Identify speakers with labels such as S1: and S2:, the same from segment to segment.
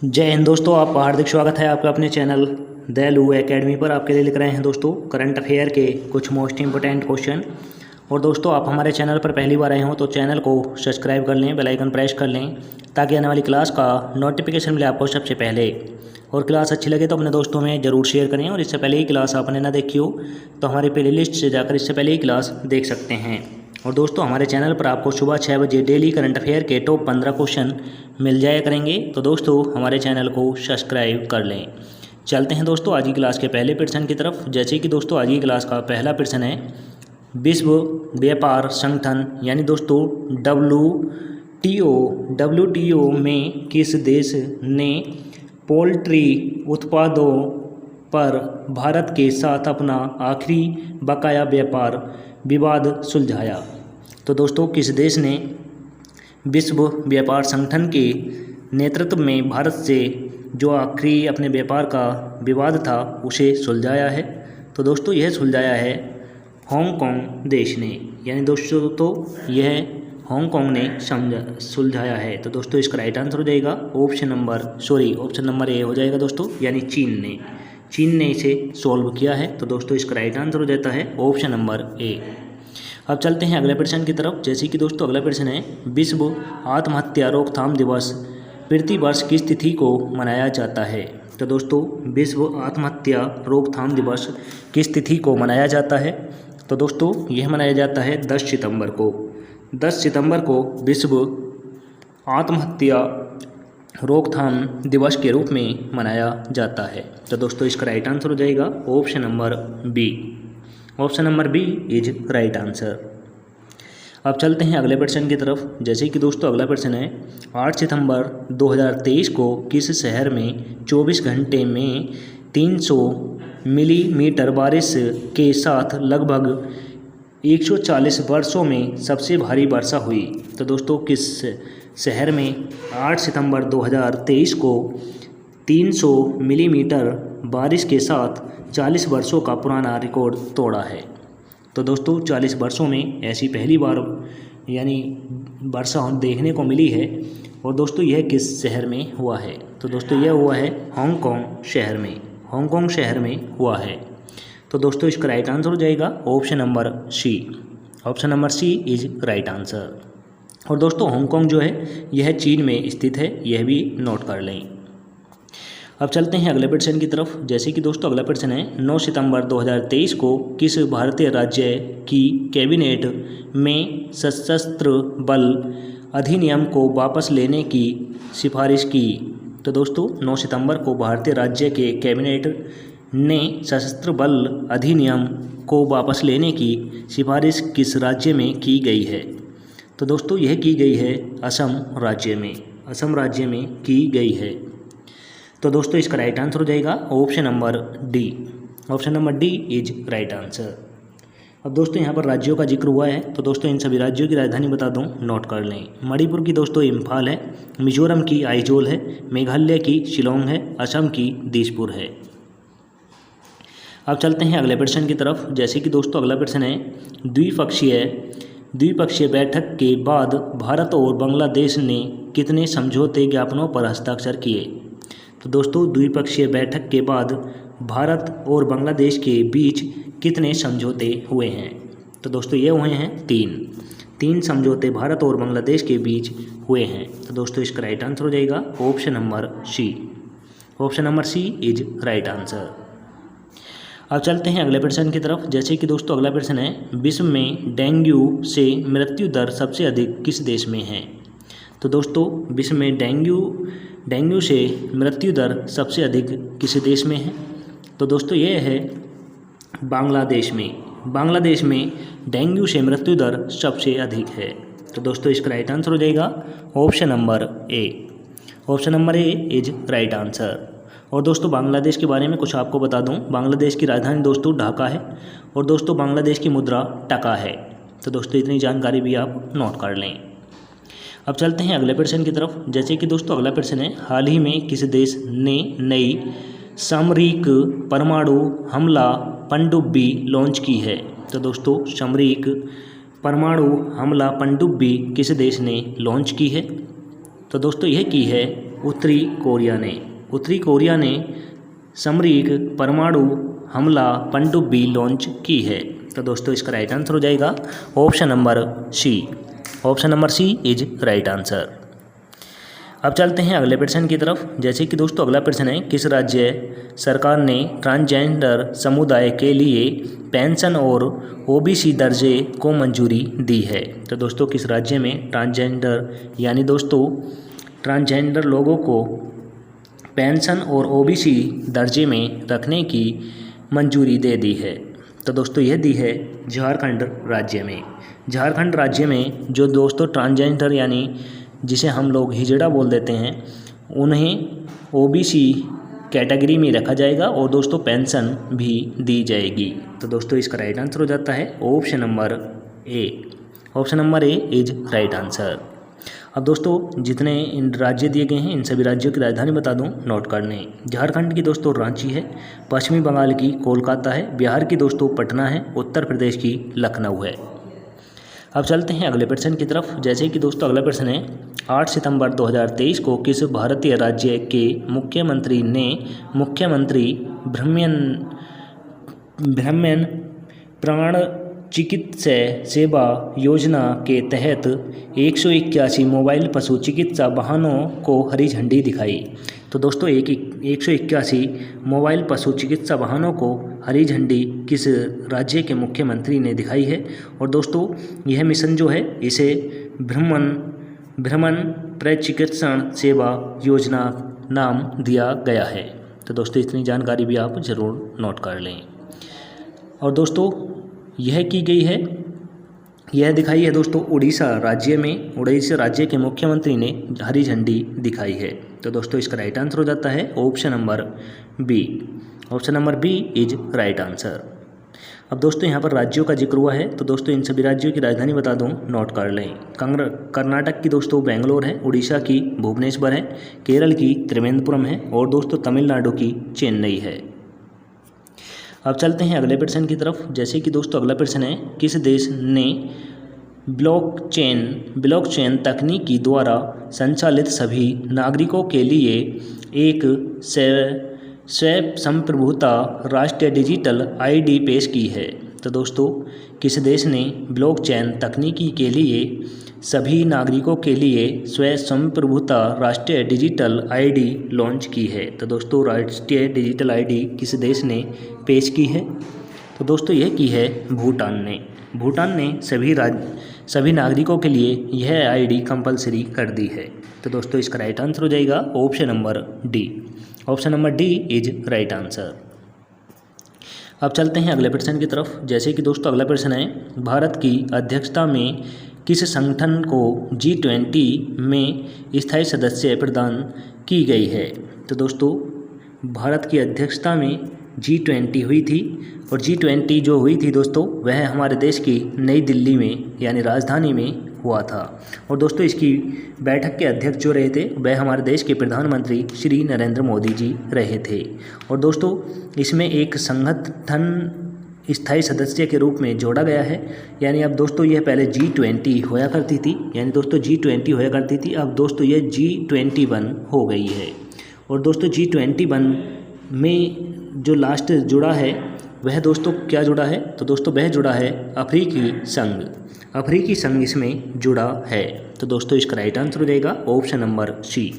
S1: जय हिंद दोस्तों, आपका हार्दिक स्वागत है आपका अपने चैनल दयालु एकेडमी पर। आपके लिए लिख रहे हैं दोस्तों करंट अफेयर के कुछ मोस्ट इंपोर्टेंट क्वेश्चन। और दोस्तों आप हमारे चैनल पर पहली बार आए हों तो चैनल को सब्सक्राइब कर लें, बेल आइकन प्रेस कर लें ताकि आने वाली क्लास का नोटिफिकेशन मिले आपको सबसे पहले। और क्लास अच्छी लगे तो अपने दोस्तों में ज़रूर शेयर करें। और इससे पहले ही क्लास आपने ना देखी हो तो हमारी प्लेलिस्ट से जाकर इससे पहले ही क्लास देख सकते हैं। और दोस्तों हमारे चैनल पर आपको सुबह 6 बजे डेली करंट अफेयर के टॉप 15 क्वेश्चन मिल जाया करेंगे। तो दोस्तों हमारे चैनल को सब्सक्राइब कर लें। चलते हैं दोस्तों आज की क्लास के पहले प्रश्न की तरफ। जैसे कि दोस्तों आज की क्लास का पहला प्रश्न है, विश्व व्यापार संगठन यानी दोस्तों WTO में किस देश ने पोल्ट्री उत्पादों पर भारत के साथ अपना आखिरी बकाया व्यापार विवाद सुलझाया? तो दोस्तों किस देश ने विश्व व्यापार संगठन के नेतृत्व में भारत से जो आखिरी अपने व्यापार का विवाद था उसे सुलझाया है? तो दोस्तों यह सुलझाया है हांगकांग देश ने, यानी दोस्तों तो यह हांगकांग ने सुलझाया है। तो दोस्तों इसका राइट आंसर हो जाएगा ऑप्शन नंबर ए हो जाएगा दोस्तों, यानी चीन ने इसे सॉल्व किया है। तो दोस्तों इसका राइट आंसर हो जाता है ऑप्शन नंबर ए। अब चलते हैं अगले प्रश्न की तरफ। जैसे कि दोस्तों अगला प्रश्न है, विश्व आत्महत्या रोकथाम दिवस प्रतिवर्ष किस तिथि को मनाया जाता है? तो दोस्तों विश्व आत्महत्या रोकथाम दिवस किस तिथि को मनाया जाता है? तो दोस्तों यह मनाया जाता है 10 सितंबर को। 10 सितंबर को विश्व आत्महत्या रोकथाम दिवस के रूप में मनाया जाता है। तो दोस्तों इसका राइट आंसर हो जाएगा option number B. Option number B is right answer. अब चलते हैं अगले प्रश्न की तरफ। जैसे कि दोस्तों अगला प्रश्न है, 8 सितंबर 2023 को किस शहर में 24 घंटे में 300 मिलीमीटर बारिश के साथ लगभग 140 वर्षों में सबसे भारी वर्षा हुई? तो दोस्तों किस शहर में 8 सितंबर 2023 को 300 मिलीमीटर बारिश के साथ 40 वर्षों का पुराना रिकॉर्ड तोड़ा है? तो दोस्तों 40 वर्षों में ऐसी पहली बार यानी वर्षा देखने को मिली है। और दोस्तों यह किस शहर में हुआ है? तो दोस्तों यह हुआ है हांगकांग शहर में हुआ है। तो दोस्तों इसका राइट आंसर हो जाएगा option number C. Option number C is right answer. और दोस्तों हांगकांग जो है यह चीन में स्थित है, यह भी नोट कर लें। अब चलते हैं अगले प्रश्न की तरफ। जैसे कि दोस्तों अगला प्रश्न है, 9 सितंबर 2023 को किस भारतीय राज्य की कैबिनेट में सशस्त्र बल अधिनियम को वापस लेने की सिफारिश की? तो दोस्तों 9 सितंबर को भारतीय राज्य के कैबिनेट ने सशस्त्र बल अधिनियम को वापस लेने की सिफारिश किस राज्य में की गई है? तो दोस्तों यह की गई है असम राज्य में की गई है। तो दोस्तों इसका राइट आंसर हो जाएगा option number D. Option number D is right answer. अब दोस्तों यहाँ पर राज्यों का जिक्र हुआ है, तो दोस्तों इन सभी राज्यों की राजधानी बता दूं, नोट कर लें। मणिपुर की दोस्तों इम्फाल है, मिजोरम की आइजोल है, मेघालय की शिलोंग है, असम की दिसपुर है। अब चलते हैं अगले प्रश्न की तरफ। जैसे कि दोस्तों अगला प्रश्न है, द्विपक्षीय बैठक के बाद भारत और बांग्लादेश ने कितने समझौते ज्ञापनों पर हस्ताक्षर किए? तो दोस्तों द्विपक्षीय बैठक के बाद भारत और बांग्लादेश के बीच कितने समझौते हुए हैं? तो दोस्तों ये हुए हैं तीन समझौते भारत और बांग्लादेश के बीच हुए हैं। तो दोस्तों इसका राइट आंसर हो जाएगा option number C. Option number C is right answer. अब चलते हैं अगले प्रश्न की तरफ। जैसे कि दोस्तों अगला प्रश्न है, विश्व में डेंगू से मृत्यु दर सबसे अधिक किस देश में है? तो दोस्तों विश्व में डेंगू से मृत्यु दर सबसे अधिक किस देश में है? तो दोस्तों यह है बांग्लादेश में डेंगू से मृत्यु दर सबसे अधिक है। तो दोस्तों इसका राइट आंसर हो जाएगा option number A. Option number A is right answer. और दोस्तों बांग्लादेश के बारे में कुछ आपको बता दूं, बांग्लादेश की राजधानी दोस्तों ढाका है और दोस्तों बांग्लादेश की मुद्रा टका है। तो दोस्तों इतनी जानकारी भी आप नोट कर लें। अब चलते हैं अगले प्रश्न की तरफ। जैसे कि दोस्तों अगला प्रश्न है, हाल ही में किस देश ने नई सामरिक परमाणु हमला पनडुब्बी लॉन्च की है? तो दोस्तों सामरिक परमाणु हमला पनडुब्बी किस देश ने लॉन्च की है? तो दोस्तों यह की है उत्तरी कोरिया ने सामरिक परमाणु हमला पनडुब्बी लॉन्च की है। तो दोस्तों इसका राइट आंसर हो जाएगा option number C is right answer. अब चलते हैं अगले प्रश्न की तरफ। जैसे कि दोस्तों अगला प्रश्न है, किस राज्य सरकार ने ट्रांसजेंडर समुदाय के लिए पेंशन और ओबीसी दर्जे को मंजूरी दी है? तो दोस्तों किस राज्य में ट्रांसजेंडर यानी दोस्तों ट्रांसजेंडर लोगों को पेंशन और ओबीसी दर्जे में रखने की मंजूरी दे दी है? तो दोस्तों यह दी है झारखंड राज्य में जो दोस्तों ट्रांसजेंडर यानी जिसे हम लोग हिजड़ा बोल देते हैं उन्हें ओबीसी कैटेगरी में रखा जाएगा और दोस्तों पेंशन भी दी जाएगी। तो दोस्तों इसका राइट आंसर हो जाता है option number A is right answer. अब दोस्तों जितने इन राज्य दिए गए हैं इन सभी राज्यों की राजधानी बता दूं, नोट कर लें। झारखंड की दोस्तों रांची है, पश्चिमी बंगाल की कोलकाता है, बिहार की दोस्तों पटना है, उत्तर प्रदेश की लखनऊ है। अब चलते हैं अगले प्रश्न की तरफ। जैसे कि दोस्तों अगला प्रश्न है, 8 सितंबर 2023 को किस भारतीय राज्य के मुख्यमंत्री ने मुख्यमंत्री भ्रमण प्राण चिकित्सा सेवा योजना के तहत 181 मोबाइल पशु चिकित्सा वाहनों को हरी झंडी दिखाई? तो दोस्तों 181 मोबाइल पशु चिकित्सा वाहनों को हरी झंडी किस राज्य के मुख्यमंत्री ने दिखाई है? और दोस्तों यह मिशन जो है इसे भ्रमण प्रचिकित्सा सेवा योजना नाम दिया गया है। तो दोस्तों इतनी जानकारी भी आप ज़रूर नोट कर लें। और दोस्तों यह की गई है, यह दिखाई है दोस्तों उड़ीसा राज्य के मुख्यमंत्री ने हरी झंडी दिखाई है। तो दोस्तों इसका राइट आंसर हो जाता है option number B is right answer. अब दोस्तों यहाँ पर राज्यों का जिक्र हुआ है तो दोस्तों इन सभी राज्यों की राजधानी बता दूं, नोट कर लें। कर्नाटक की दोस्तों बेंगलोर है, उड़ीसा की भुवनेश्वर है, केरल की त्रिवेंद्रपुरम है और दोस्तों तमिलनाडु की चेन्नई है। अब चलते हैं अगले प्रश्न की तरफ। जैसे कि दोस्तों अगला प्रश्न है, किस देश ने ब्लॉकचेन तकनीकी द्वारा संचालित सभी नागरिकों के लिए एक स्वयंप्रभुता राष्ट्रीय डिजिटल आईडी पेश की है? तो दोस्तों किस देश ने ब्लॉकचेन तकनीकी के लिए सभी नागरिकों के लिए स्वयंप्रभुता राष्ट्रीय डिजिटल आईडी लॉन्च की है? तो दोस्तों राष्ट्रीय डिजिटल आईडी किस देश ने पेश की है? तो दोस्तों यह की है भूटान ने सभी नागरिकों के लिए यह आईडी कंपलसरी कर दी है। तो दोस्तों इसका राइट आंसर हो जाएगा option number D is right answer. अब चलते हैं अगले प्रश्न की तरफ। जैसे कि दोस्तों अगला प्रश्न है, भारत की अध्यक्षता में किस संगठन को G20 में स्थायी सदस्य प्रदान की गई है? तो दोस्तों भारत की अध्यक्षता में G20 हुई थी और G20 जो हुई थी दोस्तों वह हमारे देश की नई दिल्ली में यानी राजधानी में हुआ था। और दोस्तों इसकी बैठक के अध्यक्ष जो रहे थे वह हमारे देश के प्रधानमंत्री श्री नरेंद्र मोदी जी रहे थे। और दोस्तों इसमें एक संगठन स्थायी सदस्य के रूप में जोड़ा गया है, यानी अब दोस्तों यह पहले G20 होया करती थी, अब दोस्तों यह G21 हो गई है। और दोस्तों G21 में जो लास्ट जुड़ा है वह दोस्तों क्या जुड़ा है? तो दोस्तों वह जुड़ा है अफ्रीकी संघ इसमें जुड़ा है। तो दोस्तों इसका राइट आंसर हो जाएगा ऑप्शन नंबर सी।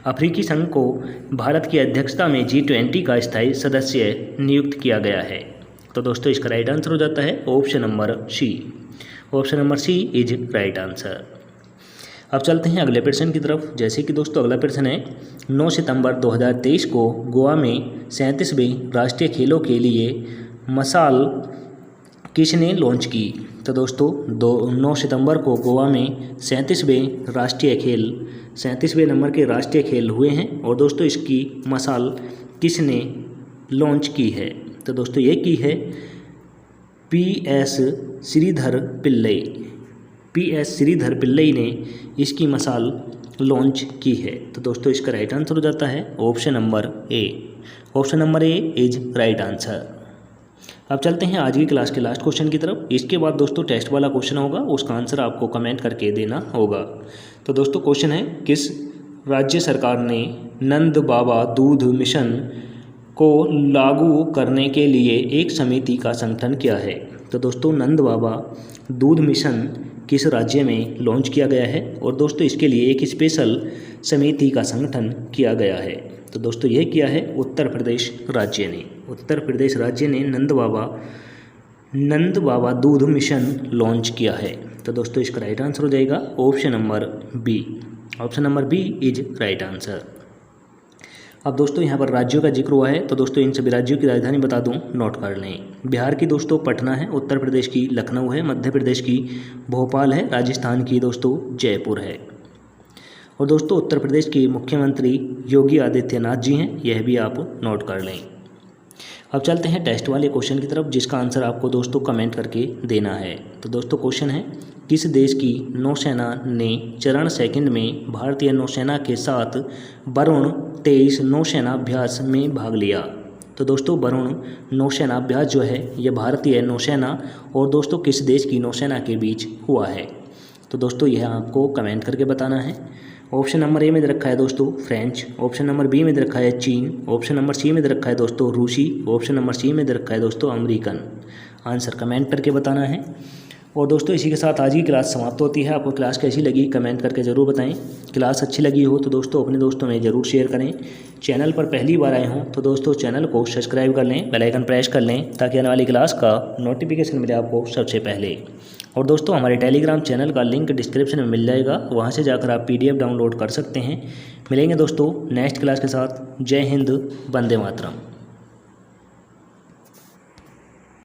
S1: अफ्रीकी संघ को भारत की अध्यक्षता में G20 का स्थायी सदस्य नियुक्त किया गया है। तो दोस्तों इसका राइट आंसर हो जाता है option number C is right answer. अब चलते हैं अगले प्रश्न की तरफ। जैसे कि दोस्तों अगला प्रश्न है, 9 सितंबर 2023 को गोवा में 37वें राष्ट्रीय खेलों के लिए मशाल किसने लॉन्च की? तो दोस्तों 9 सितंबर को गोवा में 37वें नंबर के राष्ट्रीय खेल हुए हैं और दोस्तों इसकी मशाल किसने लॉन्च की है? तो दोस्तों ये की है पी.एस. श्रीधर पिल्लई ने इसकी मशाल लॉन्च की है। तो दोस्तों इसका राइट आंसर हो जाता है option number A is right answer. अब चलते हैं आज की क्लास के लास्ट क्वेश्चन की तरफ। इसके बाद दोस्तों टेस्ट वाला क्वेश्चन होगा, उसका आंसर आपको कमेंट करके देना होगा। तो दोस्तों क्वेश्चन है, किस राज्य सरकार ने नंद बाबा दूध मिशन को लागू करने के लिए एक समिति का संगठन किया है? तो दोस्तों नंद बाबा दूध मिशन किस राज्य में लॉन्च किया गया है? और दोस्तों इसके लिए एक स्पेशल समिति का संगठन किया गया है। तो दोस्तों यह किया है उत्तर प्रदेश राज्य ने। उत्तर प्रदेश राज्य ने नंद बाबा दूध मिशन लॉन्च किया है। तो दोस्तों इसका राइट आंसर हो जाएगा option number B. Option number B is right answer. अब दोस्तों यहाँ पर राज्यों का जिक्र हुआ है, तो दोस्तों इन सभी राज्यों की राजधानी बता दूं, नोट कर लें। बिहार की दोस्तों पटना है, उत्तर प्रदेश की लखनऊ है, मध्य प्रदेश की भोपाल है, राजस्थान की दोस्तों जयपुर है। और दोस्तों उत्तर प्रदेश के मुख्यमंत्री योगी आदित्यनाथ जी हैं, यह भी आप नोट कर लें। अब चलते हैं टेस्ट वाले क्वेश्चन की तरफ, जिसका आंसर आपको दोस्तों कमेंट करके देना है। तो दोस्तों क्वेश्चन है, किस देश की नौसेना ने चरण सेकंड में भारतीय नौसेना के साथ वरुण 23 नौसेना अभ्यास में भाग लिया? तो दोस्तों वरुण नौसेना अभ्यास जो है यह भारतीय नौसेना और दोस्तों किस देश की नौसेना के बीच हुआ है? तो दोस्तों यह आपको कमेंट करके बताना है। ऑप्शन नंबर ए में दे रखा है दोस्तों फ्रेंच, ऑप्शन नंबर बी में दे रखा है चीन, ऑप्शन नंबर सी में दे रखा है दोस्तों रूसी, ऑप्शन नंबर सी में दे रखा है दोस्तों अमेरिकन। आंसर कमेंट करके बताना है। और दोस्तों इसी के साथ आज की क्लास समाप्त होती है। आपको क्लास कैसी लगी कमेंट करके ज़रूर बताएं। क्लास अच्छी लगी हो तो दोस्तों अपने दोस्तों में ज़रूर शेयर करें। चैनल पर पहली बार आए हों तो दोस्तों चैनल को सब्सक्राइब कर लें, बेल आइकन प्रेस कर लें, ताकि आने वाली क्लास का नोटिफिकेशन मिले आपको सबसे पहले। और दोस्तों हमारे टेलीग्राम चैनल का लिंक डिस्क्रिप्शन में मिल जाएगा, वहाँ से जाकर आप PDF डाउनलोड कर सकते हैं। मिलेंगे दोस्तों नेक्स्ट क्लास के साथ। जय हिंद, वंदे मातरम।